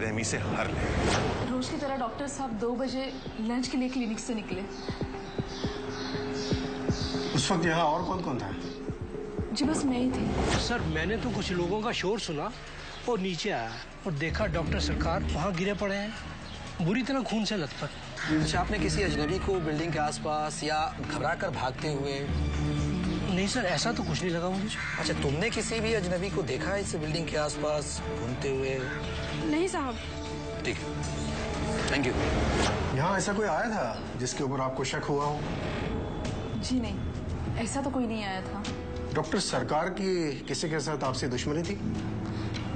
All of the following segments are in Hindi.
बेरहमी से हर ले। रोज की तरह डॉक्टर साहब 2 बजे लंच के लिए क्लिनिक से निकले। उस वक्त यहाँ और कौन कौन था? जी बस मैं ही थी। सर मैंने तो कुछ लोगों का शोर सुना और नीचे आया और देखा डॉक्टर सरकार वहाँ गिरे पड़े हैं, बुरी तरह खून से लथपथ। अच्छा, आपने किसी अजनबी को बिल्डिंग के आसपास या घबरा कर भागते हुए? नहीं सर, ऐसा तो कुछ नहीं लगा मुझे। अच्छा, तुमने किसी भी अजनबी को देखा है इस बिल्डिंग के आसपास घूमते हुए? नहीं साहब। ठीक है, थैंक यू। यहाँ ऐसा कोई आया था जिसके ऊपर आपको शक हुआ हो? जी नहीं, ऐसा तो कोई नहीं आया था। डॉक्टर सरकार की किसी के साथ आपसे दुश्मनी थी?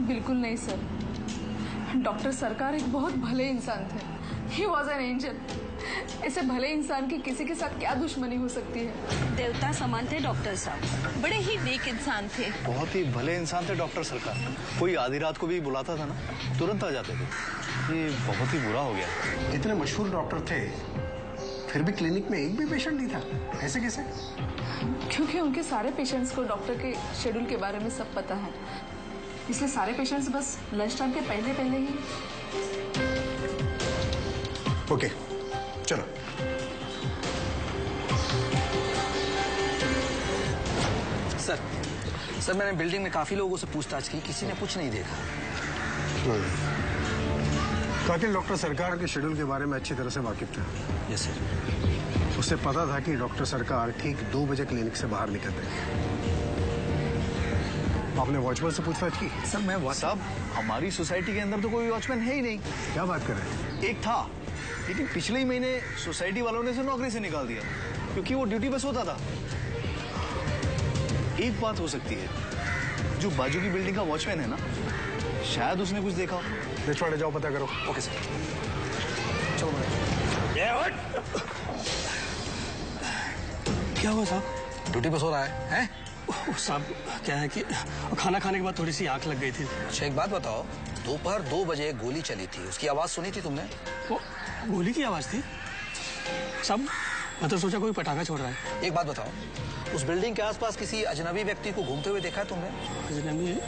बिल्कुल नहीं सर, डॉक्टर सरकार एक बहुत भले इंसान थे। He was an angel। ऐसे भले इंसान की किसी के साथ क्या दुश्मनी हो सकती है? देवता समान थे डॉक्टर साहब, बड़े ही नेक इंसान थे। बहुत ही भले इंसान थे डॉक्टर सरकार। कोई आधी रात को भी बुलाता था ना, तुरंत आ जाते थे। ये बहुत ही बुरा हो गया। इतने मशहूर डॉक्टर थे, फिर भी क्लिनिक में एक भी पेशेंट नहीं था, ऐसे कैसे? क्योंकि उनके सारे पेशेंट्स को डॉक्टर के शेड्यूल के बारे में सब पता है, इसलिए सारे पेशेंट्स बस लंच टाइम के पहले ही। ओके, चलो। सर मैंने बिल्डिंग में काफी लोगों से पूछताछ की, किसी ने कुछ नहीं देखा। कातिल डॉक्टर सरकार के शेड्यूल के बारे में अच्छी तरह से वाकिफ था। Yes sir. उसे पता था कि डॉक्टर सरकार ठीक 2 बजे क्लिनिक से बाहर निकलते हैं। आपने वॉचमैन से पूछताछ की? सर मैं साहब, हमारी सोसाइटी के अंदर तो कोई वॉचमैन है ही नहीं। क्या बात कर रहे हैं? एक था, लेकिन पिछले ही महीने सोसाइटी वालों ने उसे नौकरी से निकाल दिया क्योंकि वो ड्यूटी पे सोता था। एक बात हो सकती है, जो बाजू की बिल्डिंग का वॉचमैन है ना, शायद उसने कुछ देखा हो। रिचवाड़े जाओ, पता करो। Okay sir. चलो। क्या हुआ साहब? ड्यूटी पे सो रहा है? साहब क्या है कि खाना खाने के बाद थोड़ी सी आंख लग गई थी। अच्छा एक बात बताओ, दोपहर 2 बजे गोली चली थी, उसकी आवाज सुनी थी तुमने? वो गोली की आवाज थी साहब, मैं तो सोचा कोई पटाखा छोड़ रहा है। एक बात बताओ, उस बिल्डिंग के आसपास किसी अजनबी व्यक्ति को घूमते हुए देखा है तुमने? अजनबी?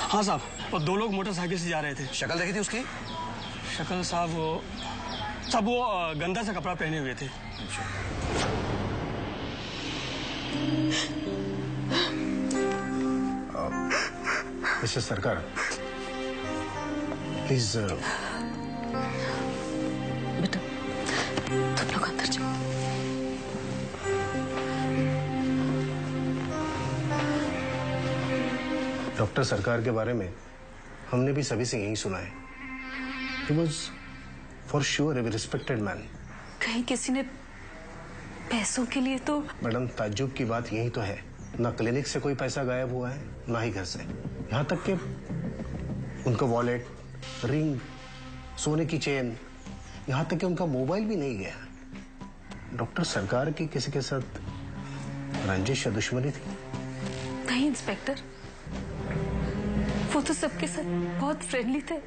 हाँ साहब, और 2 लोग मोटरसाइकिल से जा रहे थे। शक्ल देखी थी उसकी? शक्ल साहब वो गंदा सा कपड़ा पहने हुए थे। मिस्टर सरकार, प्लीज। बेटा तुम लोग अंदर जाओ। डॉक्टर सरकार के बारे में हमने भी सभी से यही सुना है। He was for sure a respected man। कहीं किसी ने पैसों के लिए तो? मैडम, ताज्जुब की बात यही तो है, ना क्लिनिक से कोई पैसा गायब हुआ है, ना ही घर से। यहाँ तक कि उनका वॉलेट, रिंग, सोने की चेन, यहाँ तक कि उनका मोबाइल भी नहीं गया। डॉक्टर सरकार की किसी के साथ रंजिश या दुश्मनी थी? नहीं इंस्पेक्टर, वो तो सबके साथ बहुत फ्रेंडली थे,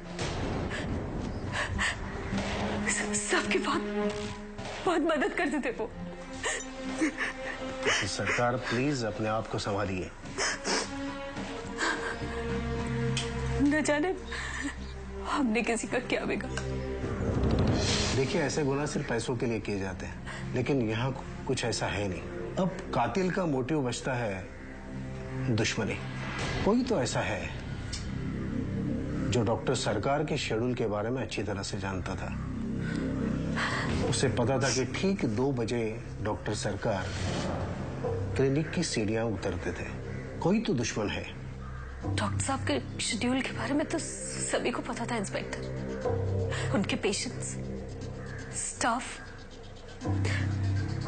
सबकी बहुत मदद करते थे वो। सरकार प्लीज अपने आप को संभालिए। न जाने हमने किसी का क्या बिगाड़ा। देखिए, ऐसे गुनाह सिर्फ पैसों के लिए किए जाते हैं, लेकिन यहाँ कुछ ऐसा है नहीं। अब कातिल का मोटिव बचता है दुश्मनी। कोई तो ऐसा है जो डॉक्टर सरकार के शेड्यूल के बारे में अच्छी तरह से जानता था। उसे पता था कि ठीक 2 बजे डॉक्टर सरकार क्लिनिक की सीढ़ियां उतरते थे। कोई तो दुश्मन है। डॉक्टर साहब के शेड्यूल के बारे में तो सभी को पता था इंस्पेक्टर, उनके पेशेंट्स, स्टाफ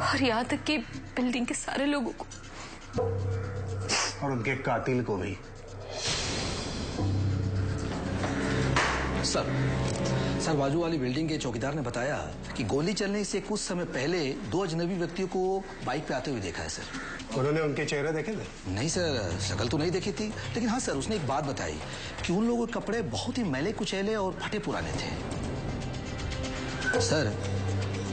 और यहाँ तक कि बिल्डिंग के सारे लोगों को, और उनके कातिल को भी। सर बाजू वाली बिल्डिंग के चौकीदार ने बताया कि गोली चलने से कुछ समय पहले 2 अजनबी व्यक्तियों को बाइक पे आते हुए देखा है सर। उन्होंने उनके चेहरे देखे थे? नहीं सर, शक्ल तो नहीं देखी थी, लेकिन हाँ सर, उसने एक बात बताई कि उन लोगों के कपड़े बहुत ही मैले कुचैले और फटे पुराने थे। सर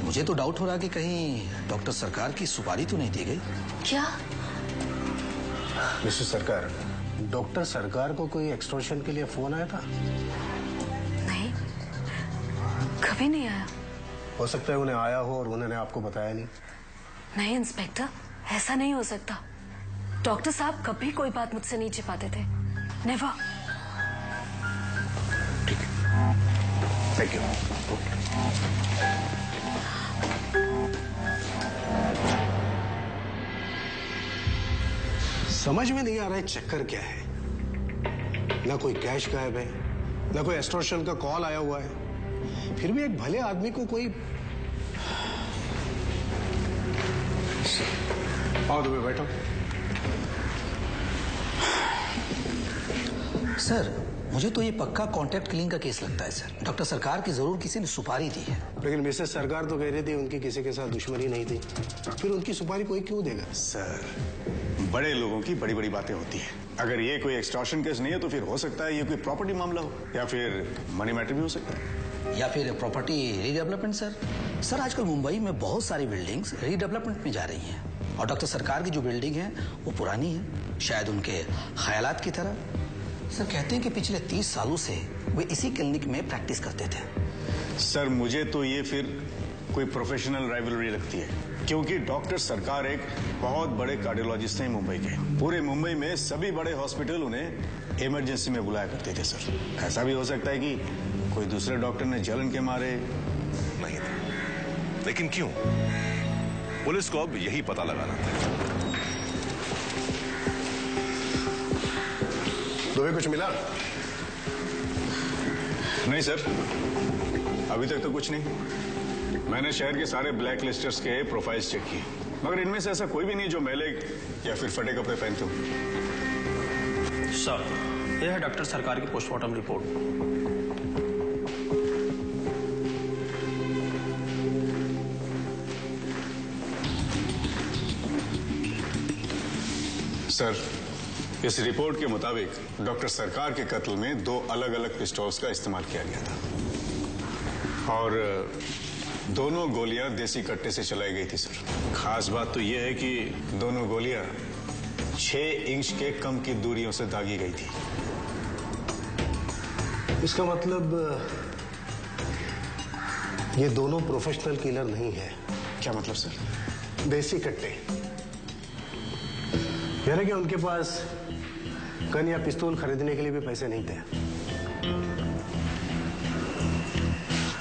मुझे तो डाउट हो रहा कि कहीं डॉक्टर सरकार की सुपारी तो नहीं दी गई। क्या? मिस्टर सरकार, डॉक्टर सरकार को कोई एक्सटॉर्शन के लिए फोन आया था? नहीं, कभी नहीं आया। हो सकता है उन्हें आया हो और उन्होंने आपको बताया नहीं। नहीं इंस्पेक्टर, ऐसा नहीं हो सकता। डॉक्टर साहब कभी कोई बात मुझसे नहीं छिपाते थे। नेवर। ठीक है, थैंक यू। समझ में नहीं आ रहा है चक्कर क्या है। ना कोई कैश गायब है, ना कोई एक्सटॉर्शन का कॉल आया हुआ है, फिर भी एक भले आदमी को कोई। आओ तुम्हें बैठो। सर, मुझे तो ये पक्का कॉन्ट्रैक्ट किलिंग का केस लगता है सर। डॉक्टर सरकार की जरूर किसी ने सुपारी दी है। लेकिन मिसेस सरकार तो कह रही थी उनकी किसी के साथ दुश्मनी नहीं थी, फिर उनकी सुपारी कोई क्यों देगा? सर, बड़े लोगों की बड़ी बड़ी बातें होती हैं। अगर ये कोई एक्सटॉर्शन केस नहीं है तो फिर हो सकता है ये कोई प्रॉपर्टी मामला हो, या फिर मनी मैटर भी हो सकता है, या फिर प्रॉपर्टी रीडेवलपमेंट सर। सर, आजकल मुंबई में बहुत सारी बिल्डिंग्स रीडेवलपमेंट में जा रही हैं और डॉक्टर सरकार की जो बिल्डिंग है वो पुरानी है, शायद उनके ख्यालात की तरह। सर, कहते हैं कि पिछले 30 सालों से वे इसी क्लिनिक में प्रैक्टिस करते थे। सर मुझे तो ये फिर कोई प्रोफेशनल राइवलरी लगती है, क्योंकि डॉक्टर सरकार एक बहुत बड़े कार्डियोलॉजिस्ट हैं मुंबई के। पूरे मुंबई में सभी बड़े हॉस्पिटल उन्हें इमरजेंसी में बुलाया करते थे सर। ऐसा भी हो सकता है कि कोई दूसरे डॉक्टर ने जलन के मारे। नहीं था, लेकिन क्यों? पुलिस को अब यही पता लगाना था। तुम्हें कुछ मिला? नहीं सर, अभी तक तो कुछ नहीं। मैंने शहर के सारे ब्लैक लिस्टर्स के प्रोफाइल्स चेक किए, मगर इनमें से ऐसा कोई भी नहीं जो मैले या फिर फटे कपड़े पहनते हो। सर, यह है डॉक्टर सरकार की पोस्टमार्टम रिपोर्ट। सर, इस रिपोर्ट के मुताबिक डॉक्टर सरकार के कत्ल में 2 अलग अलग पिस्टॉल्स का इस्तेमाल किया गया था और दोनों गोलियां देसी कट्टे से चलाई गई थी सर। खास बात तो यह है कि दोनों गोलियां 6 इंच के कम की दूरियों से दागी गई थी। इसका मतलब ये दोनों प्रोफेशनल किलर नहीं है। क्या मतलब सर? देसी कट्टे, यानी कि उनके पास गन या पिस्तौल खरीदने के लिए भी पैसे नहीं थे।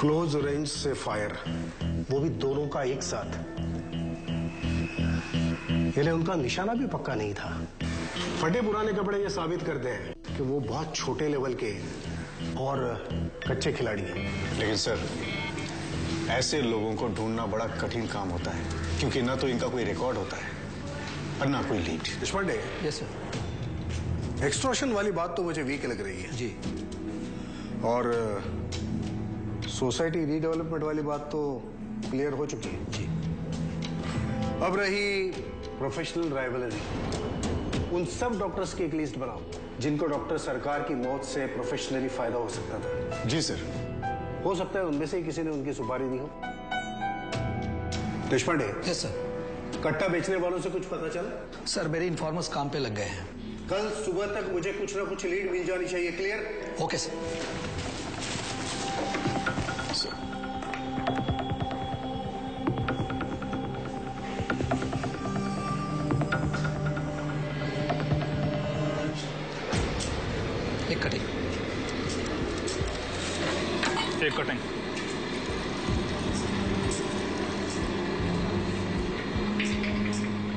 क्लोज रेंज से फायर, वो भी दोनों का एक साथ, यानी उनका निशाना भी पक्का नहीं था। फटे पुराने कपड़े ये साबित करते हैं कि वो बहुत छोटे लेवल के और कच्चे खिलाड़ी हैं। लेकिन सर, ऐसे लोगों को ढूंढना बड़ा कठिन काम होता है, क्योंकि ना तो इनका कोई रिकॉर्ड होता है और ना कोई lead. Deshpande, yes sir. Extortion वाली बात तो मुझे वीक लग रही है जी। और सोसाइटी रीडेवलपमेंट वाली बात तो क्लियर हो चुकी है जी। अब रही प्रोफेशनल राइवलरी। उन सब डॉक्टर्स की एक लिस्ट बनाओ जिनको डॉक्टर सरकार की मौत से प्रोफेशनली फायदा हो सकता था। जी सर। हो सकता है उनमें से ही किसी ने उनकी सुपारी दी हो। Deshpande, yes sir. कट्टा बेचने वालों से कुछ पता चला? सर, मेरे इन्फॉर्मर्स काम पे लग गए हैं। कल सुबह तक मुझे कुछ ना कुछ लीड मिल जानी चाहिए। क्लियर? Okay sir. एक कटिंग। एक कटिंग।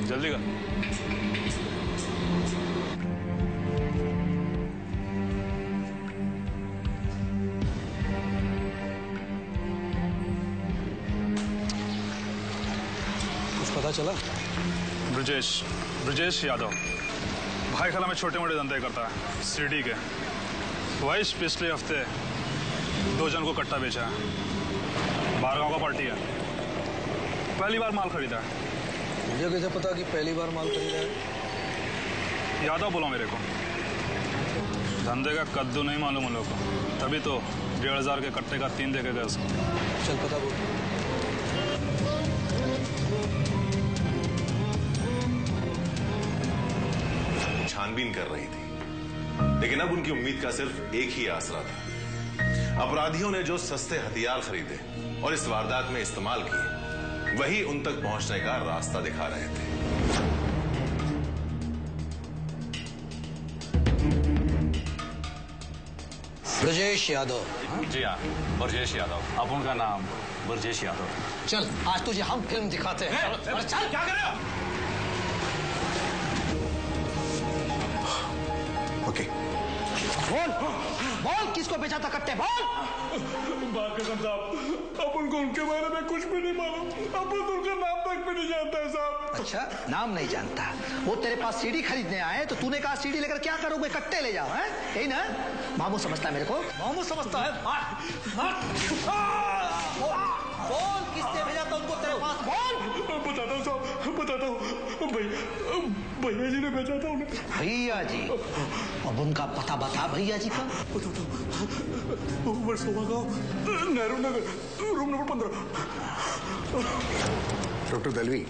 जल्दी कर। कुछ पता चला? ब्रजेश यादव भाई खाला में छोटे मोटे धंधे करता है सीडी के। वाइस पिछले हफ्ते 2 जन को कट्टा बेचा है। बारगांव का पार्टी है। पहली बार माल खरीदा है। मुझे कैसे पता कि पहली बार माल खरीदा है? यादव बोला मेरे को। धंधे का कद्दू नहीं मालूम उन लोगों को, तभी तो 1,500 के कट्टे का 3 देके गए उसको। चल पता बोल। छानबीन कर रही थी। लेकिन अब उनकी उम्मीद का सिर्फ एक ही आसरा था। अपराधियों ने जो सस्ते हथियार खरीदे और इस वारदात में इस्तेमाल किए, वही उन तक पहुंचने का रास्ता दिखा रहे थे। ब्रजेश यादव। जी हाँ, ब्रजेश यादव। अब उनका नाम ब्रजेश यादव। चल आज तुझे हम फिल्म दिखाते हैं। अरे चल, क्या कर रहे हो? ओके। बोल किसको बेचा था कट्टे, बोल। कसम साहब, अब उनको उनके बारे में कुछ भी नहीं मालूम। अब उनका नाम तक भी नहीं जानता है साहब। अच्छा, नाम नहीं जानता। वो तेरे पास सीडी खरीदने आए तो तूने कहा सीडी लेकर क्या करोगे, कट्टे ले जाओ, हैं? यही ना? मामू समझता है मेरे को, मामू समझता है। बोल किसने भेजा था उनको तेरे पास, बोल। बताता हूँ साहब, बताता हूँ। भैया जी ने भेजा था उन्हें। भैया जी? अब उनका पता बता भैया जी का। Nehru Nagar, room number 15। Doctor Dalvi,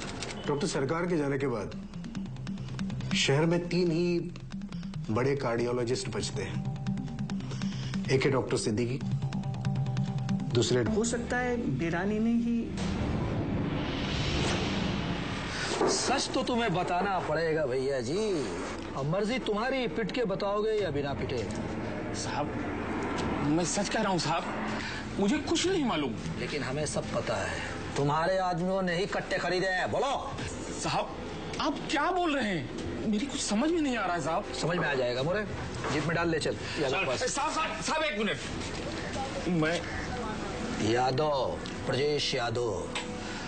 doctor सरकार के जाने के बाद शहर में 3 ही बड़े कार्डियोलॉजिस्ट बचते हैं। एक है डॉक्टर सिद्दीकी, दूसरे हो सकता है बिरानी ने ही। सच तो तुम्हें बताना पड़ेगा भैया जी। अब मर्जी तुम्हारी, पिट के बताओगे या बिना पिटे? साहब, मैं सच कह रहा हूँ साहब, मुझे कुछ नहीं मालूम। लेकिन हमें सब पता है, तुम्हारे आदमियों ने ही कट्टे खरीदे हैं। बोलो साहब, आप क्या बोल रहे हैं? मेरी कुछ समझ में नहीं आ रहा है साहब। समझ में आ जाएगा मोरे, जीप में डाल ले चल। साहब एक मिनट। मैं यादव, ब्रजेश यादव,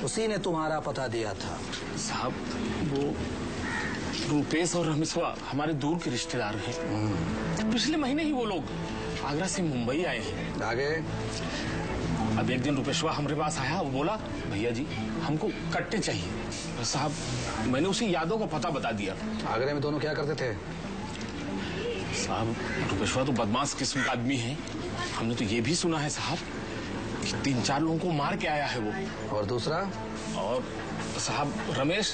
उसी ने तुम्हारा पता दिया था। साहब, वो रूपेश और रमेशवा हमारे दूर के रिश्तेदार हैं। पिछले महीने ही वो लोग आगरा से मुंबई आए हैं। आगे? अब एक दिन रूपेशवा हमारे पास आया, वो बोला भैया जी हमको कट्टे चाहिए। साहब, मैंने उसे यादव का पता बता दिया। आगरे में दोनों क्या करते थे? साहब, रूपेशवा तो बदमाश किस्म का आदमी है। हमने तो ये भी सुना है साहब कि 3-4 लोगों को मार के आया है वो। और दूसरा? और साहब रमेश,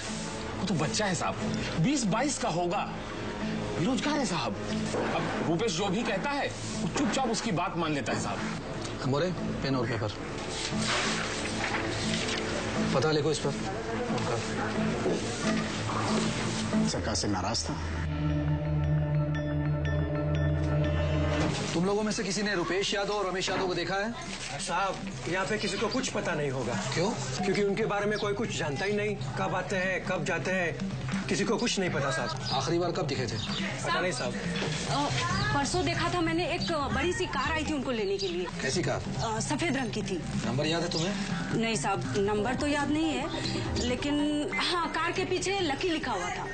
वो तो बच्चा है साहब, 20-22 का होगा, बेरोजगार है साहब। अब रूपेश जो भी कहता है वो चुपचाप उसकी बात मान लेता है साहब। मोरे, पेन और पेपर, पता लिखो इस पर। सरकार से नाराज था। तुम लोगों में से किसी ने रुपेश यादव और रमेश यादव को देखा है? साहब, यहाँ पे किसी को कुछ पता नहीं होगा। क्यों? क्योंकि उनके बारे में कोई कुछ जानता ही नहीं। कब आते हैं, कब जाते हैं, किसी को कुछ नहीं पता साहब। आखिरी बार कब दिखे थे? पता नहीं साहब। परसों देखा था मैंने, एक बड़ी सी कार आई थी उनको लेने के लिए। कैसी कार? सफेद रंग की थी। नंबर याद है तुम्हें? नहीं साहब, नंबर तो याद नहीं है, लेकिन हाँ, कार के पीछे लकी लिखा हुआ था।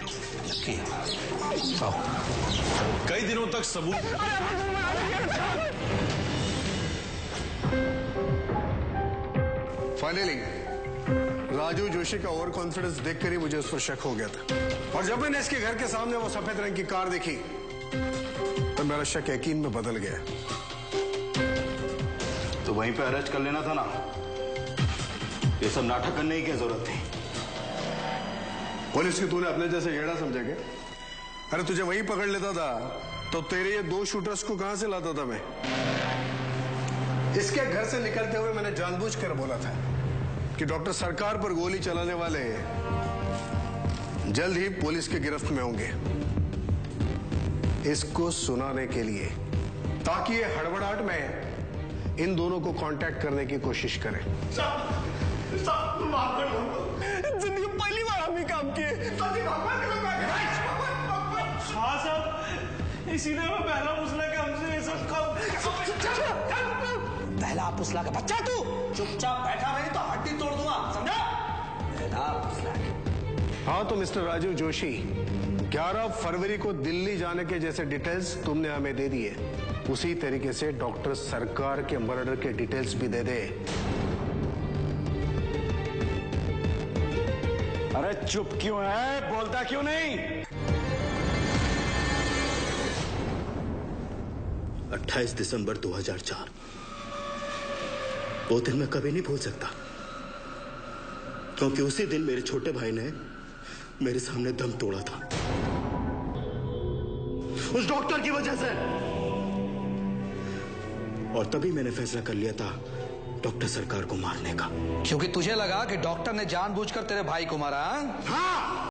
लकी? कई दिनों तक सबूत। फाइनली राजू जोशी का ओवर कॉन्फिडेंस देखकर ही मुझे उस पर शक हो गया था। और जब मैंने इसके घर के सामने वो सफेद रंग की कार देखी तो मेरा शक यकीन में बदल गया। तो वहीं पे अरेस्ट कर लेना था ना, ये सब नाटक करने की क्या जरूरत थी? पुलिस की तूने अपने जैसे गेड़ा समझा क्या? अरे तुझे वहीं पकड़ लेता था तो तेरे ये 2 शूटर्स को कहां से लाता था मैं? इसके घर से निकलते हुए मैंने जानबूझकर बोला था कि डॉक्टर सरकार पर गोली चलाने वाले जल्द ही पुलिस की गिरफ्त में होंगे। इसको सुनाने के लिए, ताकि ये हड़बड़ाहट में इन दोनों को कांटेक्ट करने की कोशिश करें। जिंदगी में पहली बार हमने काम किए। हाँ साहब, इसीलिए मैं पहला पूछना कि हमसे ये सब काम। पहला पुसला का बच्चा तू, चुपचाप बैठा रही तो हड्डी तोड़ दूंगा, समझा? पहला पुसला। हाँ तो मिस्टर राजू जोशी, 11 फरवरी को दिल्ली जाने के जैसे डिटेल्स तुमने हमें दे दिए, उसी तरीके से डॉक्टर सरकार के मर्डर के डिटेल्स भी दे दे। अरे चुप क्यों है, बोलता क्यों नहीं? 28 दिसंबर 2004, वो दिन मैं कभी नहीं भूल सकता, क्योंकि उसी दिन मेरे छोटे भाई ने मेरे सामने दम तोड़ा था। उस डॉक्टर की वजह से। और तभी मैंने फैसला कर लिया था डॉक्टर सरकार को मारने का। क्योंकि तुझे लगा कि डॉक्टर ने जानबूझकर तेरे भाई को मारा? हाँ।